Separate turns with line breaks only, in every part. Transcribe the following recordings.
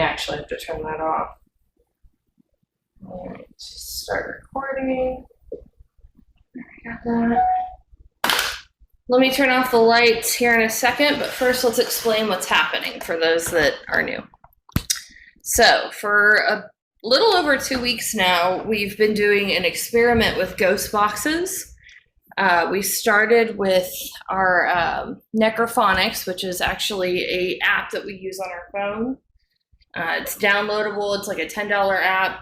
actually have to turn that off. All right, just start recording. There we got that. Let me turn off the lights here in a second, but first let's explain what's happening for those that are new. So for a little over 2 weeks now, we've been doing an experiment with ghost boxes. We started with our Necrophonics, which is actually an app that we use on our phone. It's downloadable. It's like a $10 app.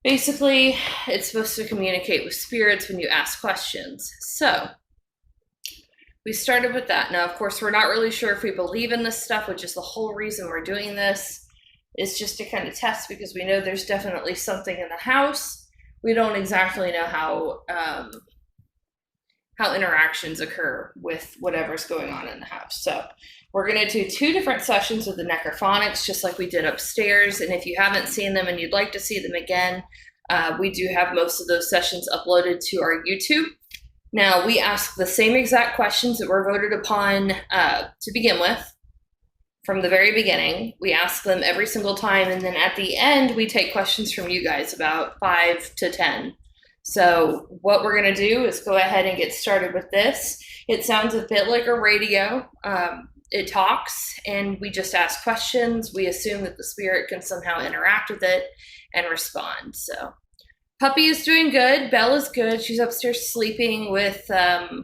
Basically, it's supposed to communicate with spirits when you ask questions. So we started with that. Now, of course, we're not really sure if we believe in this stuff, which is the whole reason we're doing this. It's just to kind of test, because we know there's definitely something in the house. We don't exactly know how interactions occur with whatever's going on in the house. So we're going to do 2 different sessions with the Necrophonics, just like we did upstairs. And if you haven't seen them and you'd like to see them again, we do have most of those sessions uploaded to our YouTube. Now, we ask the same exact questions that were voted upon to begin with. From the very beginning, we ask them every single time, and then at the end, we take questions from you guys, about 5 to 10. So what we're going to do is go ahead and get started with this. It sounds a bit like a radio. It talks, and we just ask questions. We assume that the spirit can somehow interact with it and respond. So Puppy is doing good. Belle is good. She's upstairs sleeping with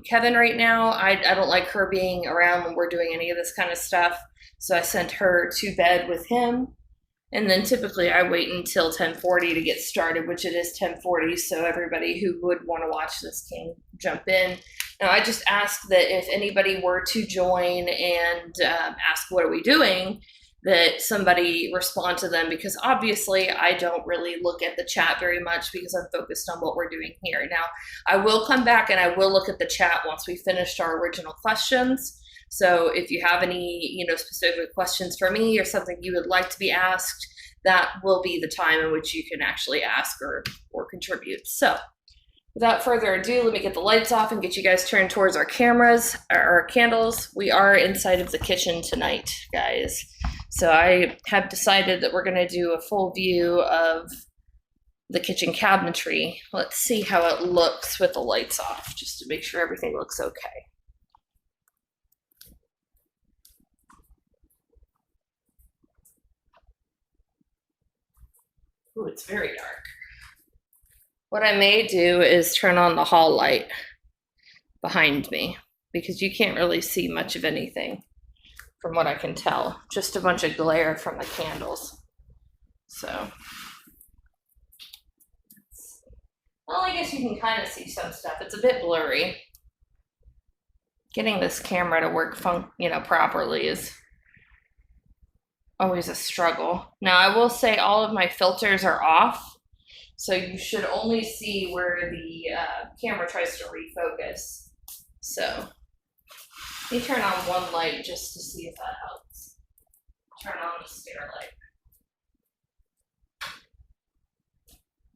Kevin right now. I don't like her being around when we're doing any of this kind of stuff. So I sent her to bed with him. And then typically I wait until 10:40 to get started, which it is 10:40. So everybody who would want to watch this can jump in. Now, I just ask that if anybody were to join and ask, what are we doing, that somebody respond to them, because obviously I don't really look at the chat very much because I'm focused on what we're doing here. Now, I will come back and I will look at the chat once we finished our original questions. So if you have any, specific questions for me or something you would like to be asked, that will be the time in which you can actually ask or contribute. So without further ado, let me get the lights off and get you guys turned towards our cameras, our candles. We are inside of the kitchen tonight, guys. So I have decided that we're going to do a full view of the kitchen cabinetry. Let's see how it looks with the lights off, just to make sure everything looks okay. Ooh, it's very dark. What I may do is turn on the hall light behind me, because you can't really see much of anything from what I can tell. Just a bunch of glare from the candles. So, well, I guess you can kind of see some stuff. It's a bit blurry. Getting this camera to work properly is always a struggle. Now, I will say all of my filters are off, so you should only see where the camera tries to refocus. So let me turn on one light just to see if that helps. Turn on the stair light.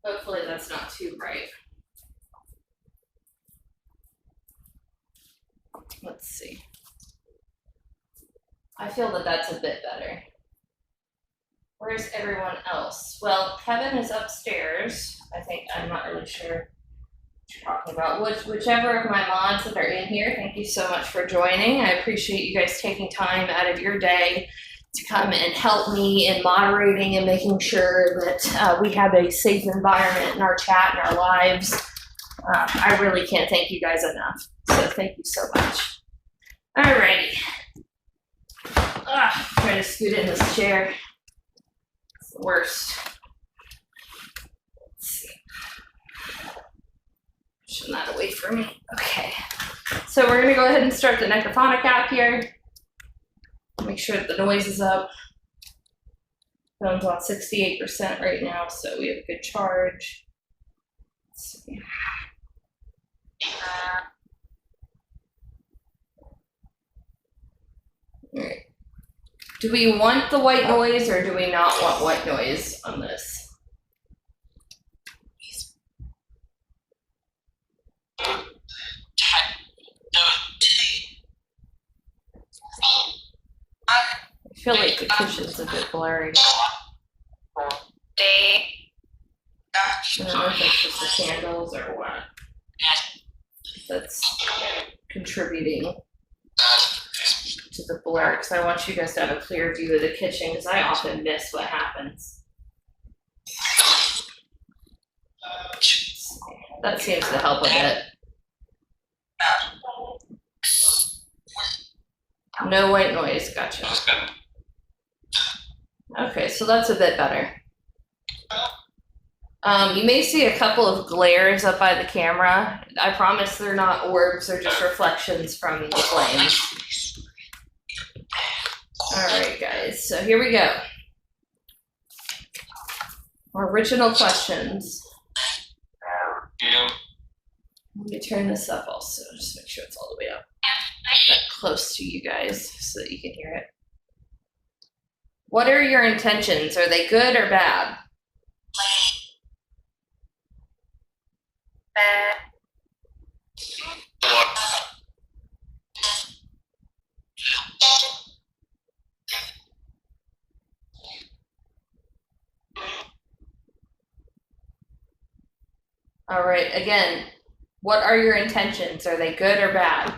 Hopefully that's not too bright. Let's see. I feel that that's a bit better. Where's everyone else? Well, Kevin is upstairs. I'm not really sure what you're talking about. Whichever of my mods that are in here, thank you so much for joining. I appreciate you guys taking time out of your day to come and help me in moderating and making sure that we have a safe environment in our chat and our lives. I really can't thank you guys enough. So thank you so much. Alrighty. Trying to scoot in this chair. It's the worst. Let's see. Pushing that away from me. Okay. So we're going to go ahead and start the Necrophonic app here. Make sure that the noise is up. Phone's on 68% right now, so we have a good charge. Let's see. All right. Do we want the white noise or do we not want white noise on this? I feel like the kitchen's a bit blurry. I don't know if that's just the candles or what. That's contributing to the blur, because I want you guys to have a clear view of the kitchen, because I often miss what happens. That seems to help a bit. No white noise, gotcha. Okay, so that's a bit better. You may see a couple of glares up by the camera. I promise they're not orbs, they're just reflections from the flames. All right, guys, so here we go. Original questions. Let me turn this up also, just make sure it's all the way up. That close to you guys so that you can hear it. What are your intentions? Are they good or bad? All right, again, what are your intentions? Are they good or bad?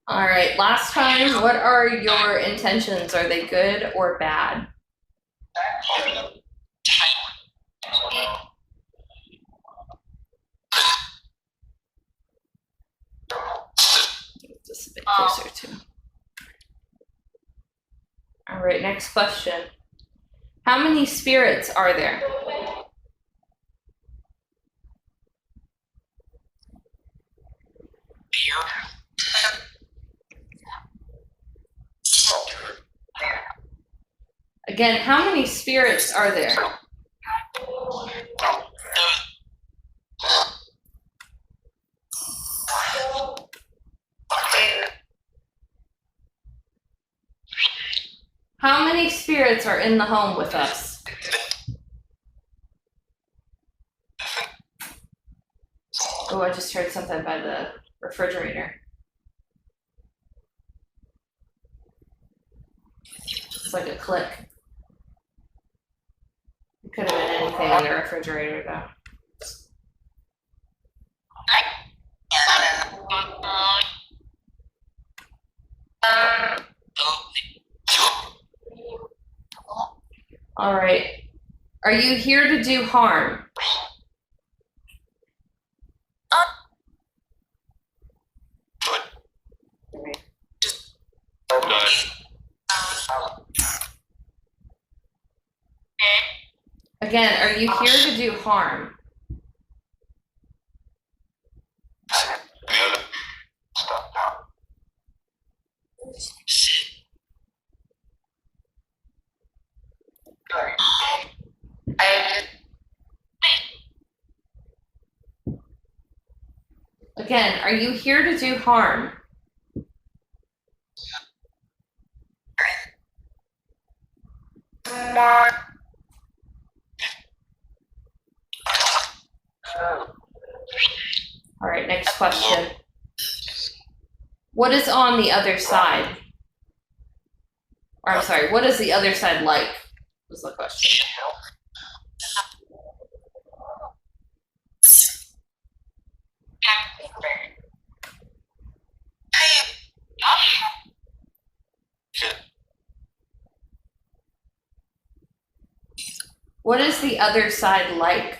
All right, last time, what are your intentions? Are they good or bad? Just a bit closer to. All right, next question. How many spirits are there? Again, how many spirits are there? How many spirits are in the home with us? Oh, I just heard something by the refrigerator. It's like a click. It could have been anything in the refrigerator, though. All right. Are you here to do harm? Again, are you here to do harm? Again, are you here to do harm? All right, next question. What is on the other side? Or I'm sorry, what is the other side like? Was the question. What is the other side like?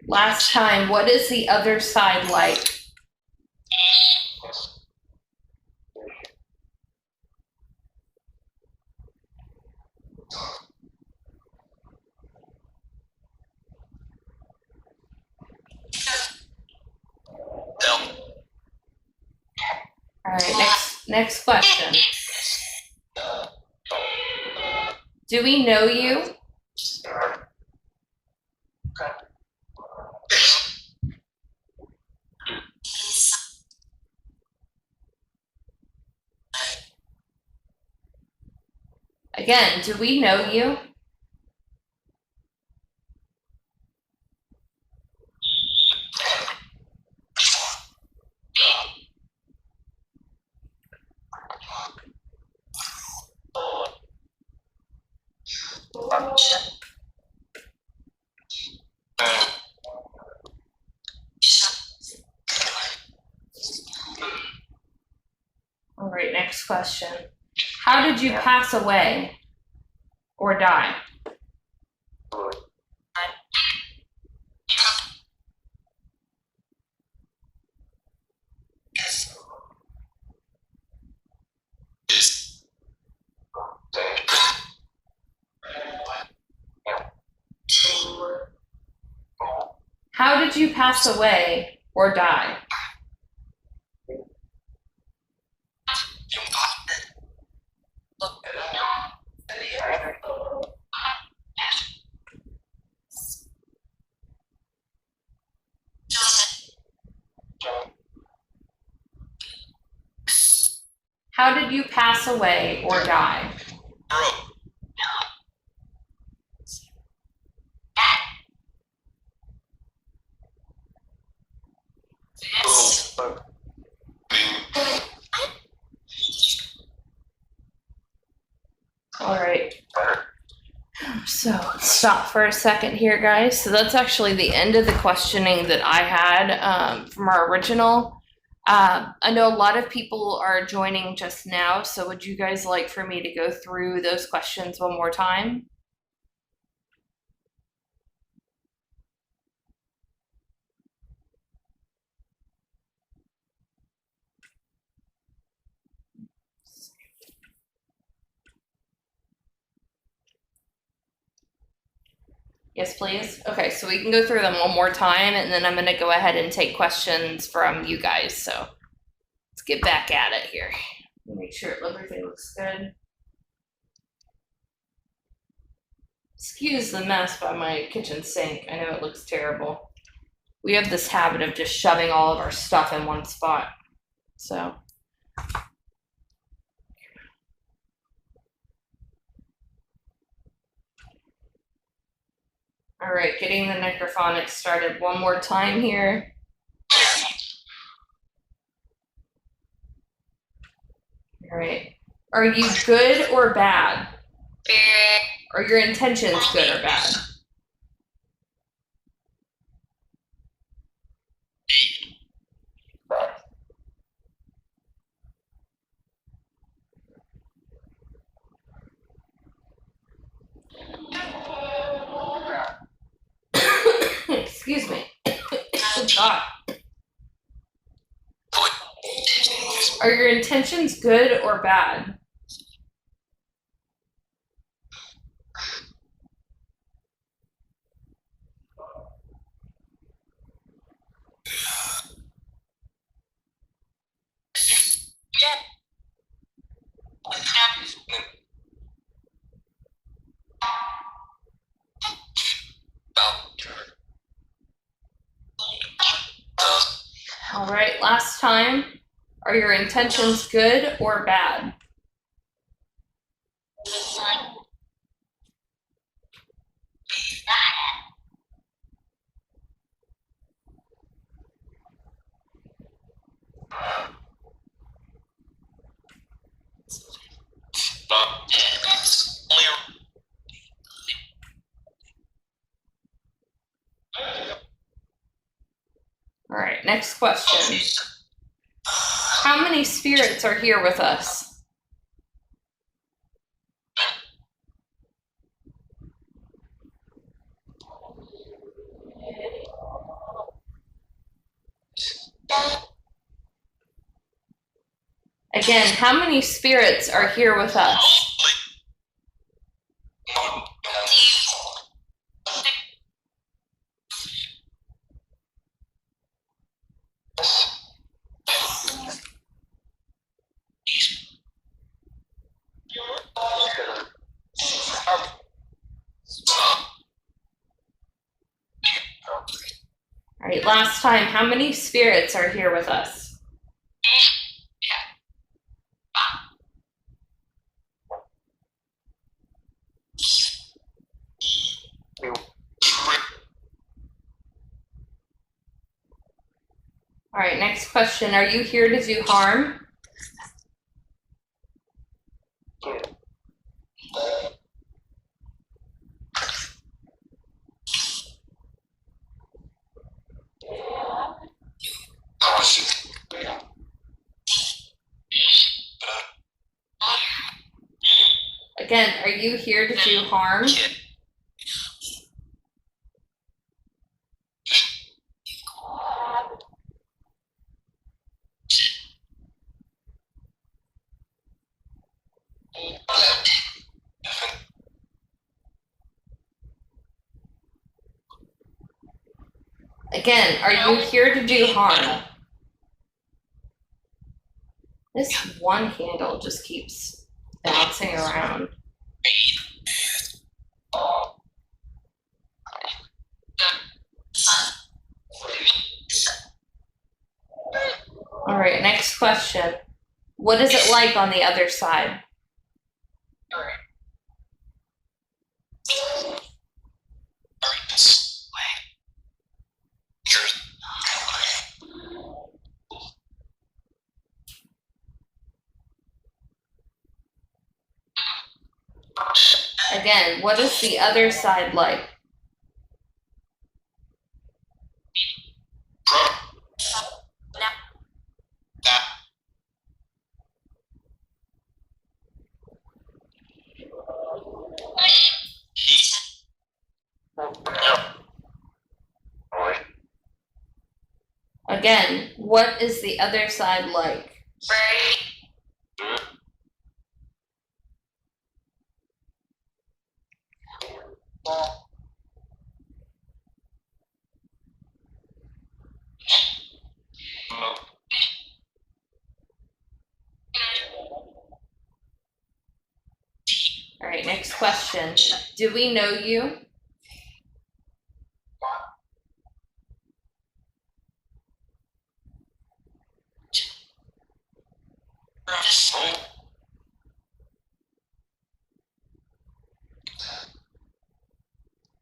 Last time, what is the other side like? Next question. Do we know you? Again, do we know you? All right, next question. How did you pass away or die? How did you pass away or die? How did you pass away or die? All right. So let's stop for a second here, guys. So that's actually the end of the questioning that I had from our original. I know a lot of people are joining just now, so would you guys like for me to go through those questions one more time? Yes, please. Okay, so we can go through them one more time, and then I'm going to go ahead and take questions from you guys. So let's get back at it here. Make sure everything looks good. Excuse the mess by my kitchen sink. I know it looks terrible. We have this habit of just shoving all of our stuff in one spot. So. All right, getting the necrophonics started one more time here. All right. Are you good or bad? Are your intentions good or bad? Excuse me. Good God. Are your intentions good or bad? All right, last time. Are your intentions good or bad? All right, next question. How many spirits are here with us? Again, how many spirits are here with us? All right, last time, how many spirits are here with us? All right, next question. Are you here to do harm? Again, are you here to do harm? Again, are you here to do harm? This one candle just keeps bouncing around. All right, next question. What is it like on the other side? Again, what is the other side like? Again, what is the other side like? All right, next question. Do we know you?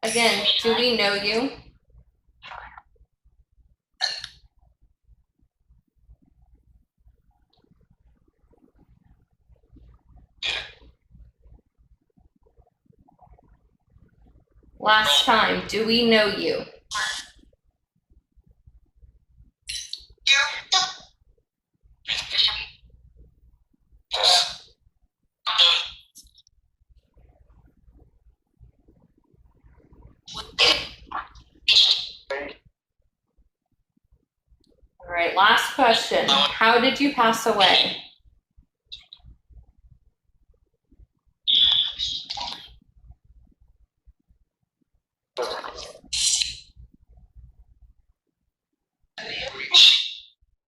Again, do we know you? Last time, do we know you? All right, last question. How did you pass away?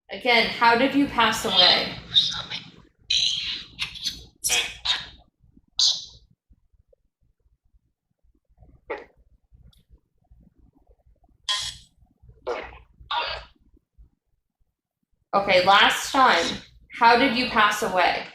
Again, how did you pass away? Okay, last time, how did you pass away?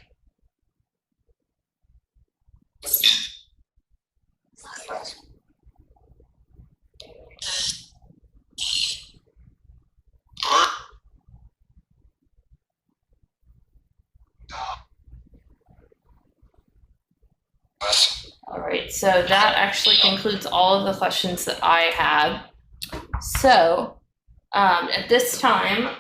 All right, so that actually concludes all of the questions that I had. So at this time,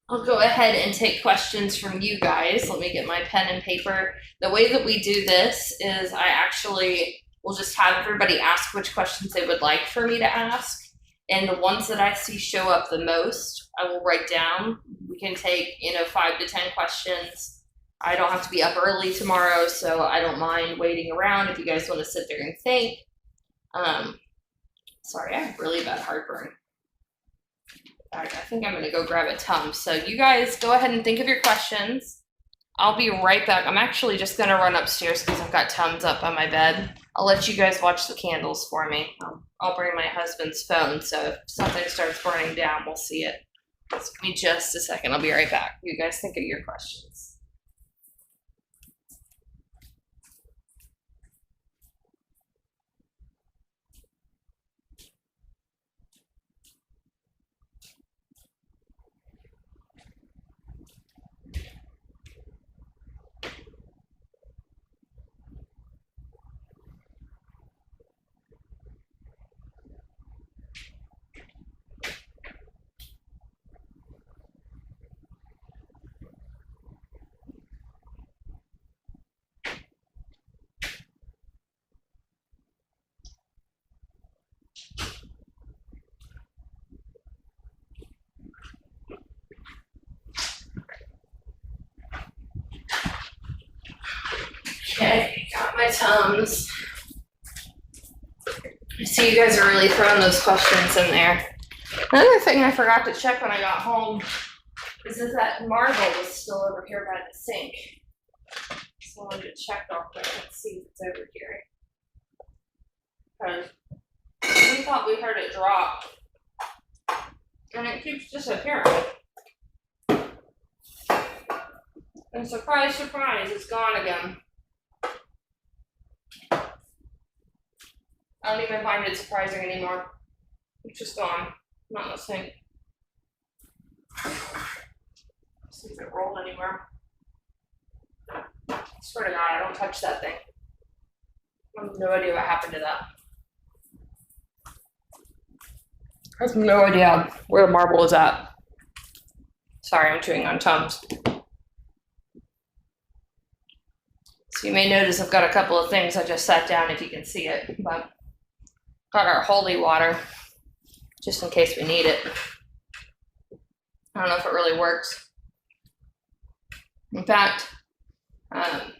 I'll go ahead and take questions from you guys. Let me get my pen and paper. The way that we do this is I actually will just have everybody ask which questions they would like for me to ask. And the ones that I see show up the most, I will write down. We can take, 5 to 10 questions. I don't have to be up early tomorrow, so I don't mind waiting around if you guys want to sit there and think. Sorry, I have really bad heartburn. I think I'm going to go grab a Tums. So you guys go ahead and think of your questions. I'll be right back. I'm actually just going to run upstairs because I've got Tums up on my bed. I'll let you guys watch the candles for me. I'll bring my husband's phone, so if something starts burning down, we'll see it. Just give me just a second. I'll be right back. You guys think of your questions. Okay, got my Tums. I see you guys are really throwing those questions in there. Another thing I forgot to check when I got home is if that marble was still over here by the sink. So I wanted to check real quick and see if it's over here. Because we thought we heard it drop. And it keeps disappearing. And surprise, surprise, it's gone again. I don't even find it surprising anymore. It's just gone. Not in the sink. See if it rolled anywhere. I swear to God, I don't touch that thing. I have no idea what happened to that. I have no idea where the marble is at. Sorry, I'm chewing on Tums. So you may notice I've got a couple of things. I just sat down if you can see it, but got our holy water just in case we need it. I don't know if it really works. In fact, I'm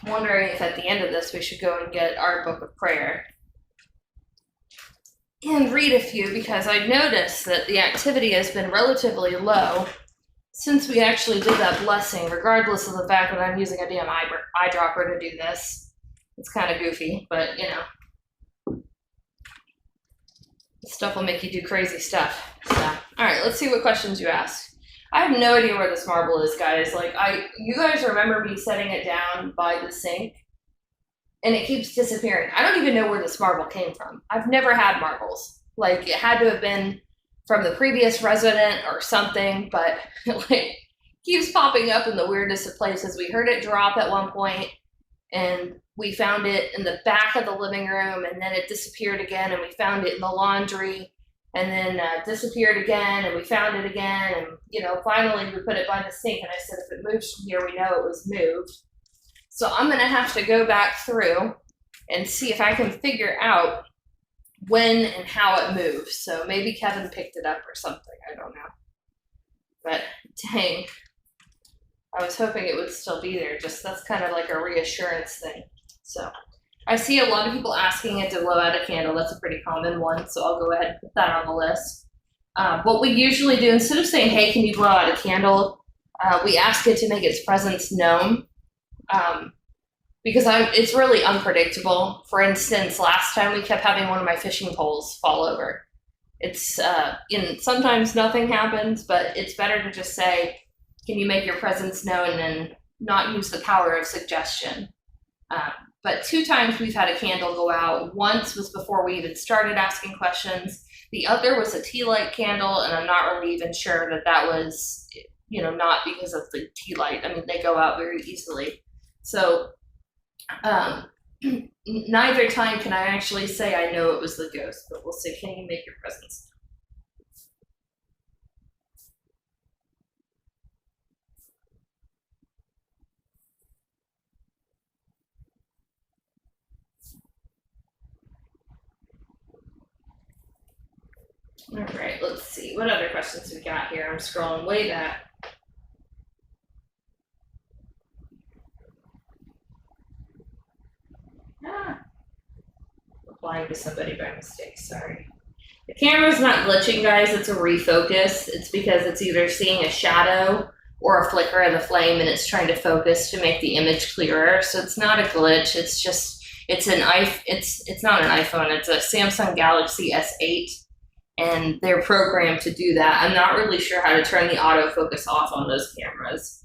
wondering if at the end of this we should go and get our book of prayer and read a few, because I noticed that the activity has been relatively low since we actually did that blessing, regardless of the fact that I'm using a damn eyedropper to do this. It's kind of goofy, but you know, this stuff will make you do crazy stuff. So, all right, let's see what questions you ask. I have no idea where this marble is, guys. Like, you guys remember me setting it down by the sink, and it keeps disappearing. I don't even know where this marble came from. I've never had marbles. Like, it had to have been from the previous resident or something, but like, keeps popping up in the weirdest of places. We heard it drop at one point, and we found it in the back of the living room, and then it disappeared again, and we found it in the laundry, and then disappeared again, and we found it again, and you know, finally we put it by the sink, and I said, if it moves from here, we know it was moved. So I'm gonna have to go back through and see if I can figure out when and how it moves. So maybe Kevin picked it up or something, I don't know. But dang, I was hoping it would still be there. Just, that's kind of like a reassurance thing. So I see a lot of people asking it to blow out a candle. That's a pretty common one, so I'll go ahead and put that on the list. What we usually do, instead of saying, hey, can you blow out a candle, we ask it to make its presence known. Because it's really unpredictable. For instance, last time we kept having one of my fishing poles fall over. It's sometimes nothing happens, but it's better to just say, can you make your presence known, and not use the power of suggestion. But 2 times we've had a candle go out. Once was before we even started asking questions. The other was a tea light candle, and I'm not really even sure that was, you know, not because of the tea light. I mean, they go out very easily. So neither time can I actually say I know it was the ghost, but we'll see. Can you make your presence? All right, let's see. What other questions we got here? I'm scrolling way back. Replying to somebody by mistake, sorry. The camera's not glitching, guys. It's a refocus. It's because it's either seeing a shadow or a flicker of the flame, and it's trying to focus to make the image clearer. So it's not a glitch. It's just, It's it's not an iPhone. It's a Samsung Galaxy S8, and they're programmed to do that. I'm not really sure how to turn the autofocus off on those cameras.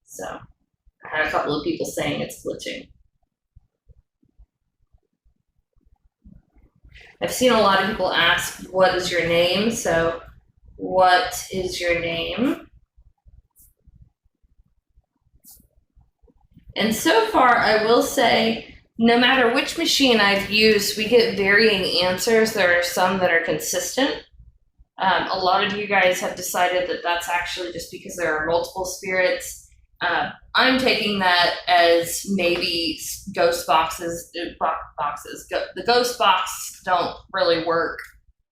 So I had a couple of people saying it's glitching. I've seen a lot of people ask, what is your name? So what is your name? And so far, I will say, no matter which machine I've used, we get varying answers. There are some that are consistent. A lot of you guys have decided that that's actually just because there are multiple spirits. I'm taking that as maybe ghost boxes. The ghost box don't really work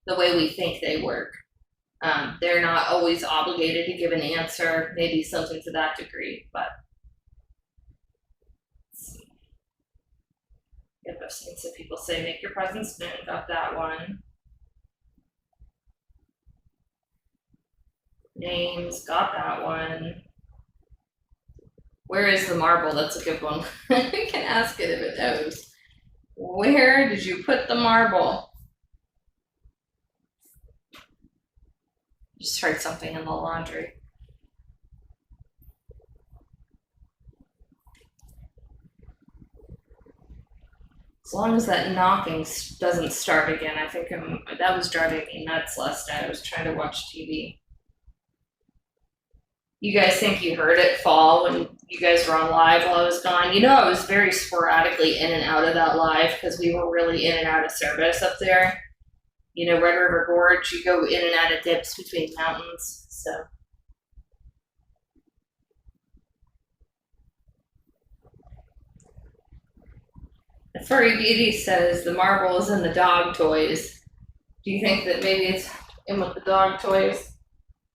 the way we think they work. They're not always obligated to give an answer, maybe something to that degree, but let's see. Yep, I've seen some people say make your presence known, got that one. Names, got that one. Where is the marble? That's a good one. We can ask it if it knows. Where did you put the marble? Just heard something in the laundry. As long as that knocking doesn't start again, I think that was driving me nuts last night. I was trying to watch TV. You guys think you heard it fall when you guys were on live while I was gone? You know, I was very sporadically in and out of that live because we were really in and out of service up there. You know, Red River Gorge, you go in and out of dips between mountains. So the Furry Beauty says the marble is in the dog toys. Do you think that maybe it's in with the dog toys?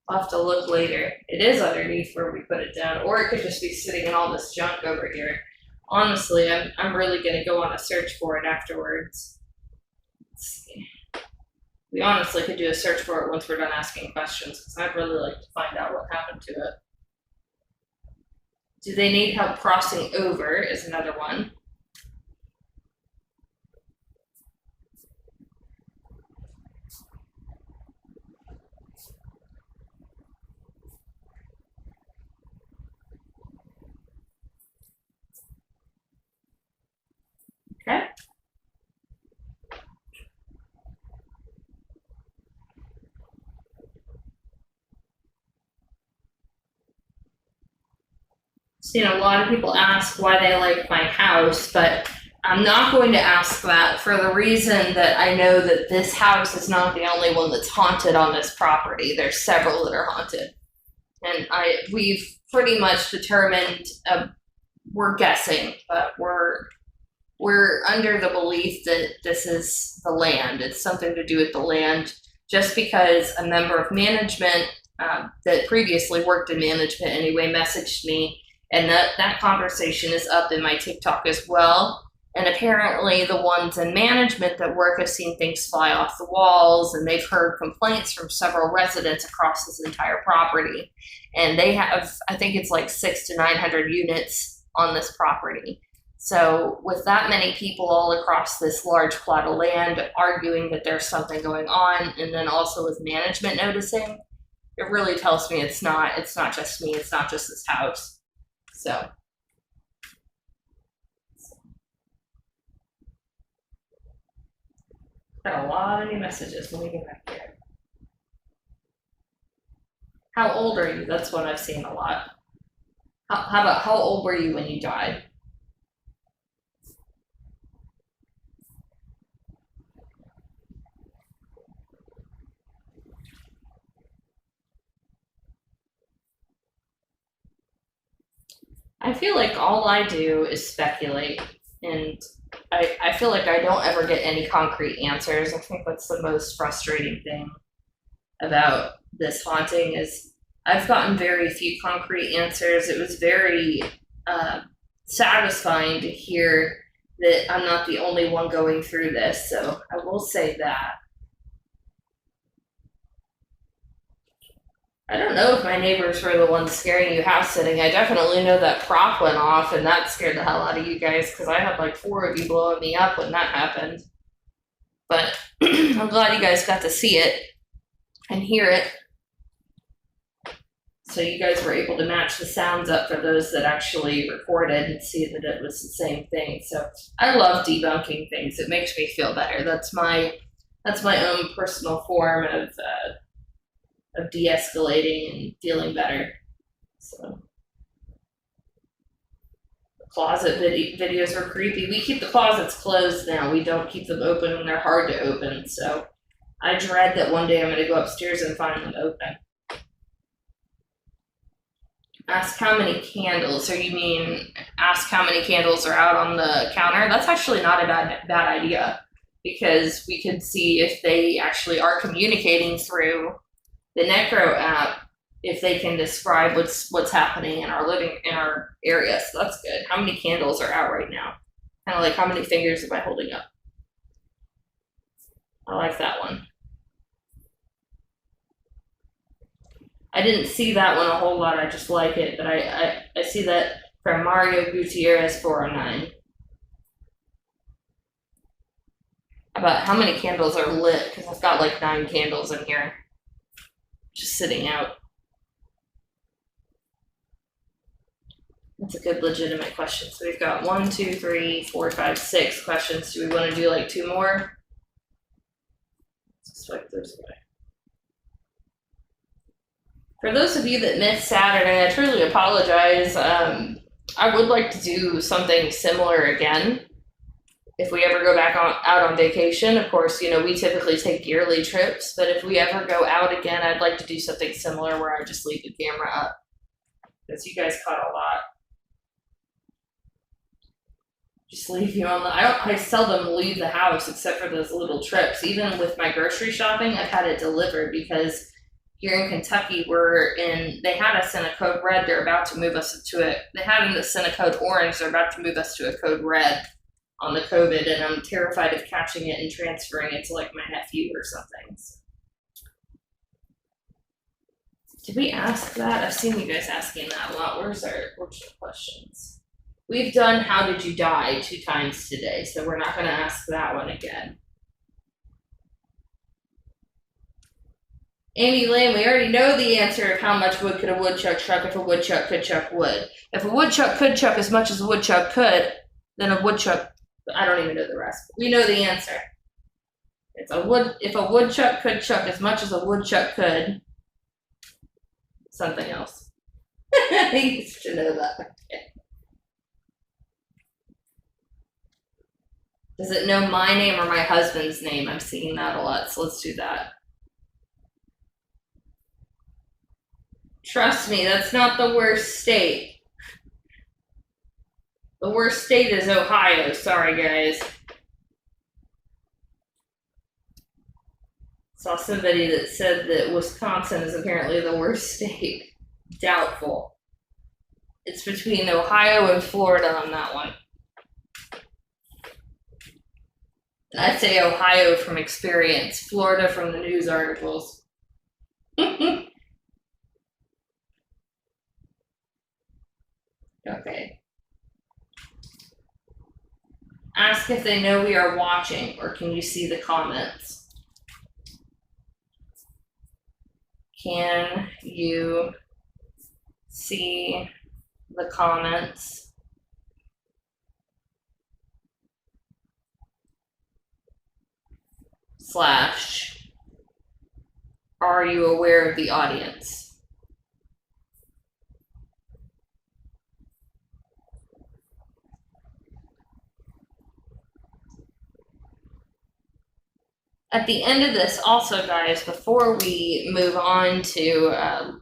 I'll have to look later. It is underneath where we put it down, or it could just be sitting in all this junk over here. Honestly, I'm really going to go on a search for it afterwards. Let's see. We honestly could do a search for it once we're done asking questions, because I'd really like to find out what happened to it. Do they need help crossing over is another one. Okay. Seen a lot of people ask why they like my house, but I'm not going to ask that for the reason that I know that this house is not the only one that's haunted on this property. There's several that are haunted. And we've pretty much determined, we're guessing, but we're under the belief that this is the land. It's something to do with the land, just because a member of management that previously worked in management anyway messaged me, and that conversation is up in my TikTok as well. And apparently the ones in management that work have seen things fly off the walls, and they've heard complaints from several residents across this entire property. And they have, I think it's like 600 to 900 units on this property. So with that many people all across this large plot of land arguing that there's something going on, and then also with management noticing, it really tells me it's not just me, it's not just this house. So got a lot of new messages. Let me get back here. How old are you? That's what I've seen a lot. How about how old were you when you died? I feel like all I do is speculate, and I feel like I don't ever get any concrete answers. I think that's the most frustrating thing about this haunting is I've gotten very few concrete answers. It was very satisfying to hear that I'm not the only one going through this, so I will say that. I don't know if my neighbors were the ones scaring you house sitting. I definitely know that prop went off and that scared the hell out of you guys because I had like 4 of you blowing me up when that happened. But I'm glad you guys got to see it and hear it. So you guys were able to match the sounds up for those that actually recorded and see that it was the same thing. So I love debunking things. It makes me feel better. That's my own personal form of de-escalating and feeling better. So the closet videos were creepy. We keep the closets closed now. We don't keep them open when they're hard to open. So I dread that one day I'm going to go upstairs and find them open. Ask how many candles, or you mean ask how many candles are out on the counter? That's actually not a bad idea, because we could see if they actually are communicating through the Necro app, if they can describe what's happening in our area. So that's good. How many candles are out right now? Kind of like how many fingers am I holding up? I like that one. I didn't see that one a whole lot. I just like it, but I see that from Mario Gutierrez 409. About how many candles are lit, because I've got like 9 candles in here, just sitting out. That's a good legitimate question. So we've got 1, 2, 3, 4, 5, 6 questions. Do we want to do like 2 more? Let's swipe those away. For those of you that missed Saturday, I truly apologize. I would like to do something similar again. If we ever go back out on vacation, of course, we typically take yearly trips, but if we ever go out again, I'd like to do something similar where I just leave the camera up, because you guys caught a lot. Just leave you on I seldom leave the house except for those little trips. Even with my grocery shopping, I've had it delivered, because here in Kentucky, they had us in a code red. They're about to move us to it. They had us in a code orange. They're about to move us to a code red on the COVID, and I'm terrified of catching it and transferring it to like my nephew or something. So. Did we ask that? I've seen you guys asking that a lot. Where's the questions? We've done how did you die 2 times today, so we're not going to ask that one again. Amy Lane, we already know the answer of how much wood could a woodchuck chuck if a woodchuck could chuck wood. If a woodchuck could chuck as much as a woodchuck could, then a woodchuck, I don't even know the rest. We know the answer. If a woodchuck could chuck as much as a woodchuck could, something else. You should know that. Okay. Does it know my name or my husband's name? I'm seeing that a lot, so let's do that. Trust me, that's not the worst state. The worst state is Ohio. Sorry, guys. Saw somebody that said that Wisconsin is apparently the worst state. Doubtful. It's between Ohio and Florida on that one. And I say Ohio from experience, Florida from the news articles. Okay. Ask if they know we are watching, or can you see the comments? Can you see the comments? / are you aware of the audience? At the end of this, also, guys, before we move on to,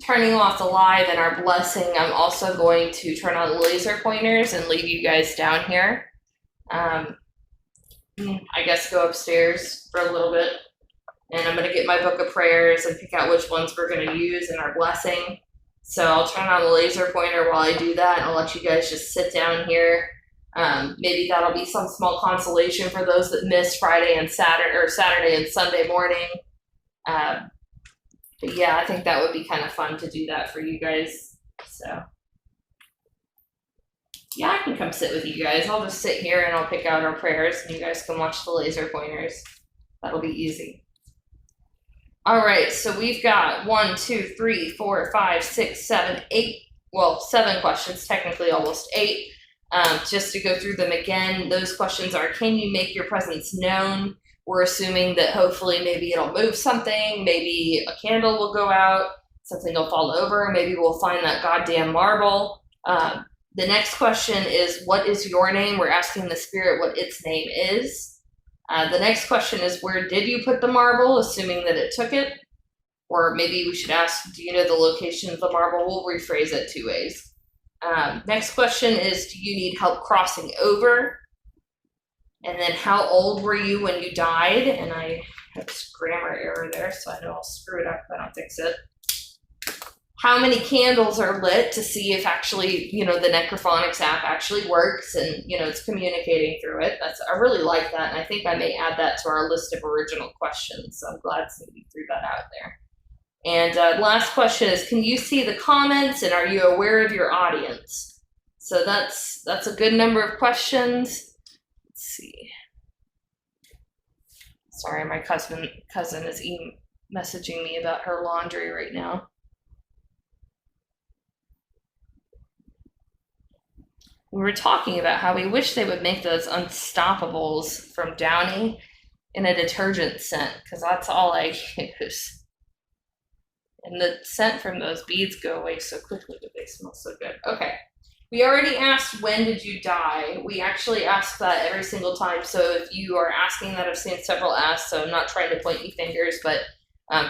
turning off the live and our blessing, I'm also going to turn on the laser pointers and leave you guys down here. I guess go upstairs for a little bit, and I'm going to get my book of prayers and pick out which ones we're going to use in our blessing. So I'll turn on the laser pointer while I do that, and I'll let you guys just sit down here. Maybe that'll be some small consolation for those that missed Friday and Saturday and Sunday morning. But yeah, I think that would be kind of fun to do that for you guys. So yeah, I can come sit with you guys. I'll just sit here and I'll pick out our prayers and you guys can watch the laser pointers. That'll be easy. All right, so we've got 1, 2, 3, 4, 5, 6, 7, 8. Well, 7 questions, technically almost 8. Just to go through them again, those questions are, can you make your presence known? We're assuming that hopefully maybe it'll move something, maybe a candle will go out, something will fall over, maybe we'll find that goddamn marble. The next question is, what is your name? We're asking the spirit what its name is. The next question is, where did you put the marble, assuming that it took it? Or maybe we should ask, do you know the location of the marble? We'll rephrase it 2 ways. Next question is, do you need help crossing over? And then how old were you when you died? And I have a grammar error there, so I know I'll screw it up if I don't fix it. How many candles are lit to see if actually, the Necrophonics app actually works and, it's communicating through it. I really like that, and I think I may add that to our list of original questions. So I'm glad somebody threw that out there. And last question is, can you see the comments and are you aware of your audience? So that's a good number of questions. Let's see. Sorry, my cousin is messaging me about her laundry right now. We were talking about how we wish they would make those Unstoppables from Downy in a detergent scent, because that's all I use. And the scent from those beads go away so quickly, but they smell so good. Okay. We already asked, when did you die? We actually ask that every single time. So if you are asking that, I've seen several ask, so I'm not trying to point any fingers, but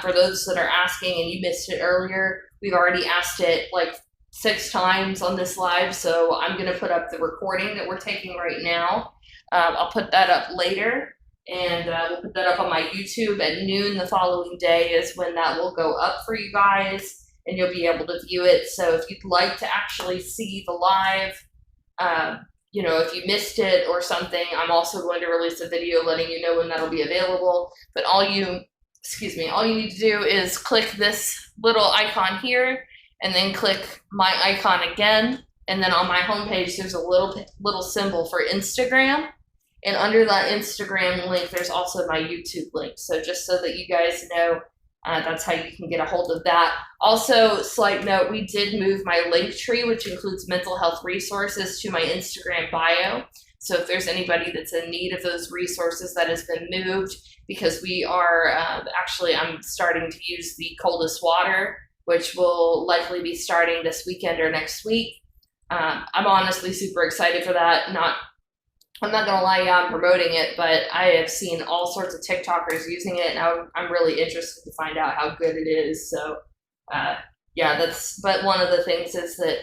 for those that are asking and you missed it earlier, we've already asked it like 6 times on this live. So I'm going to put up the recording that we're taking right now. I'll put that up later. And we'll put that up on my YouTube at noon the following day is when that will go up for you guys, and you'll be able to view it. So if you'd like to actually see the live, if you missed it or something, I'm also going to release a video letting you know when that'll be available. But all you need to do is click this little icon here, and then click my icon again. And then on my homepage, there's a little symbol for Instagram. And under that Instagram link, there's also my YouTube link. So just so that you guys know, that's how you can get a hold of that. Also, slight note, we did move my link tree, which includes mental health resources, to my Instagram bio. So if there's anybody that's in need of those resources, that has been moved, because we are, I'm starting to use the coldest water, which will likely be starting this weekend or next week. I'm honestly super excited for that. I'm not going to lie, I'm promoting it, but I have seen all sorts of TikTokers using it, and I'm really interested to find out how good it is. So, but one of the things is that,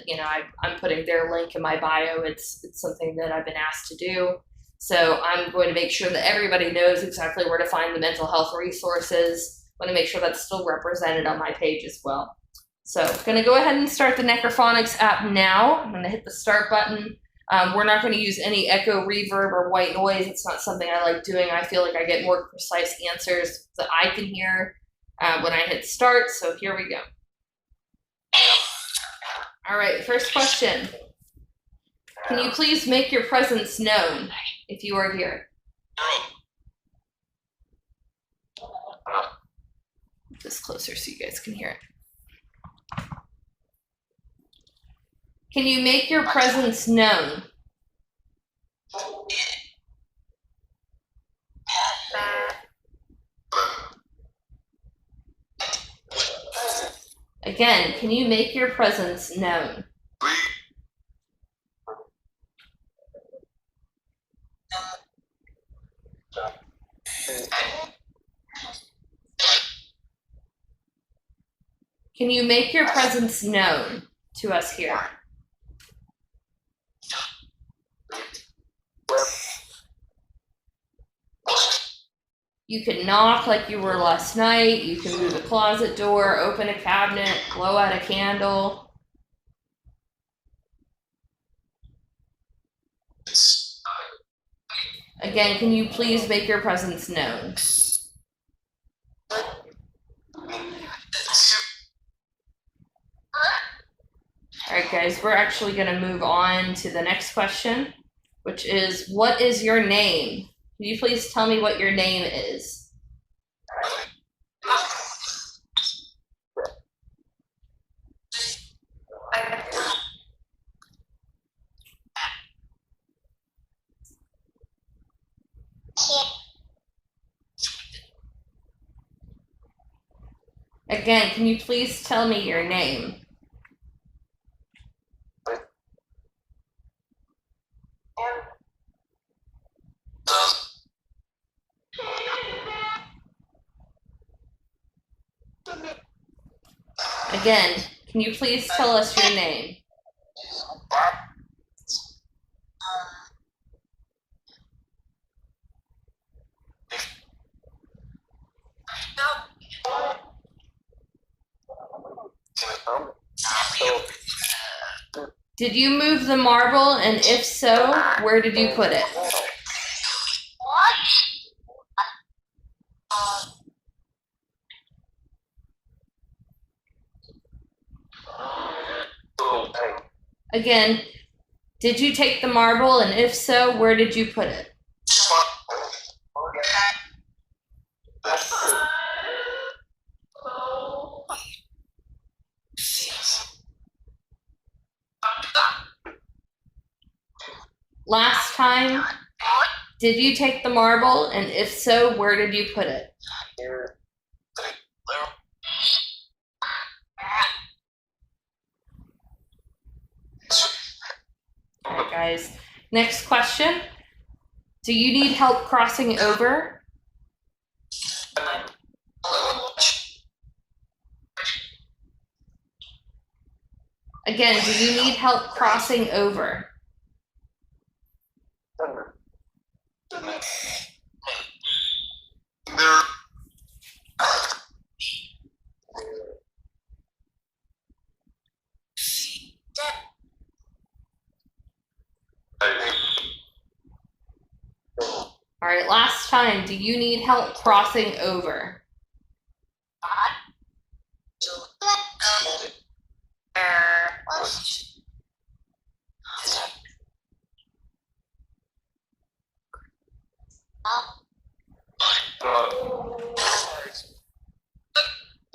I'm putting their link in my bio. It's something that I've been asked to do. So I'm going to make sure that everybody knows exactly where to find the mental health resources. I want to make sure that's still represented on my page as well. So I'm going to go ahead and start the Necrophonics app now. I'm going to hit the start button. We're not going to use any echo, reverb, or white noise. It's not something I like doing. I feel like I get more precise answers that I can hear when I hit start. So here we go. All right, first question. Can you please make your presence known if you are here? Put this closer so you guys can hear it. Can you make your presence known? Again, can you make your presence known? Can you make your presence known to us here? You can knock like you were last night. You can move a closet door, open a cabinet, blow out a candle. Again, can you please make your presence known? right, guys, we're actually going to move on to the next question, which is, what is your name? Can you please tell me what your name is? Again, can you please tell me your name? Again, can you please tell us your name? Did you move the marble, and if so, where did you put it? Again, did you take the marble, and if so, where did you put it? Last time, did you take the marble, and if so, where did you put it? All right, guys. Next question. Do you need help crossing over? Again, do you need help crossing over? All right, last time, do you need help crossing over?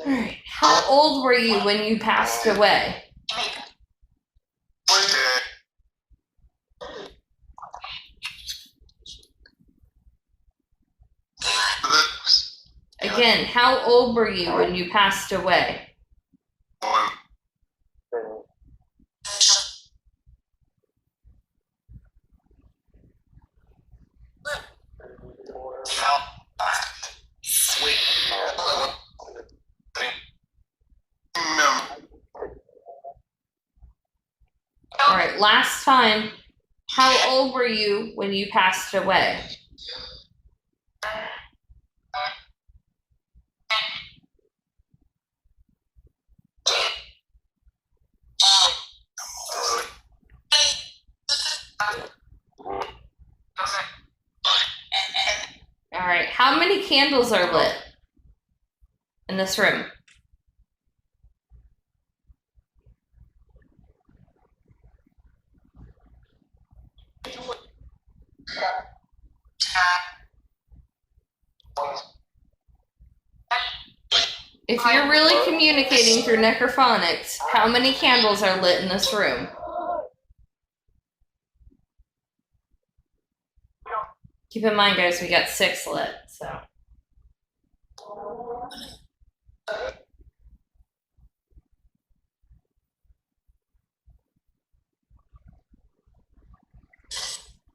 All right, how old were you when you passed away? Again, how old were you when you passed away? All right, last time, how old were you when you passed away? All right, how many candles are lit in this room? If you're really communicating through necrophonics, how many candles are lit in this room? Keep in mind, guys, we got 6 lit, so.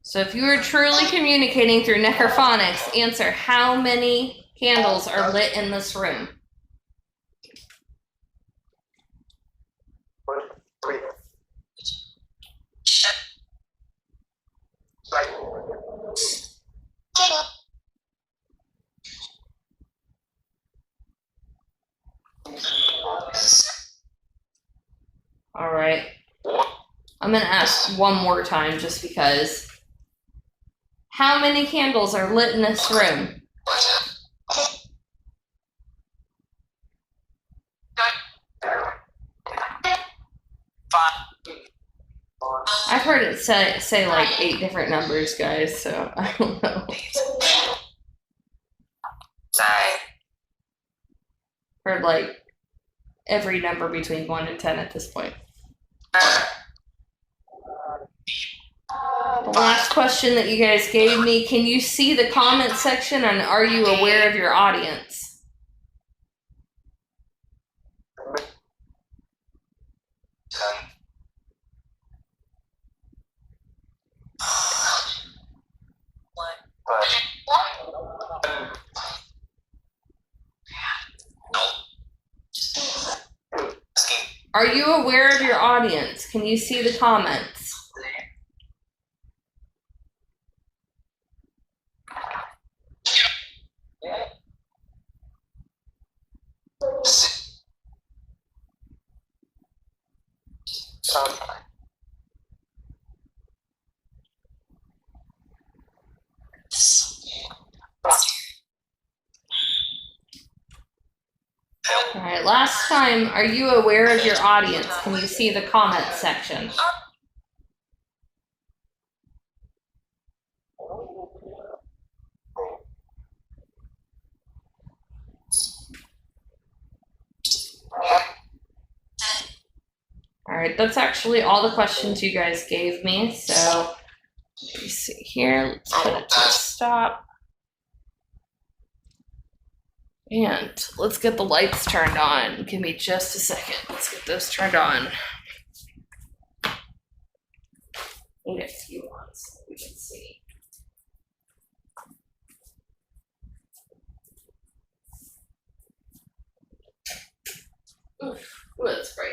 So if you are truly communicating through necrophonics, answer, how many candles are lit in this room? All right. I'm going to ask one more time just because. How many candles are lit in this room? I've heard it say like 8 different numbers, guys, so I don't know. Heard like every number between 1 and 10 at this point. The last question that you guys gave me, can you see the comment section and are you aware of your audience? Are you aware of your audience? Can you see the comments? All right, last time, are you aware of your audience? Can you see the comments section? All right, that's actually all the questions you guys gave me. So let me see here. Let's put it to stop. And let's get the lights turned on. Give me just a second. Let's get those turned on. Need a few ones so we can see. Ooh, that's bright.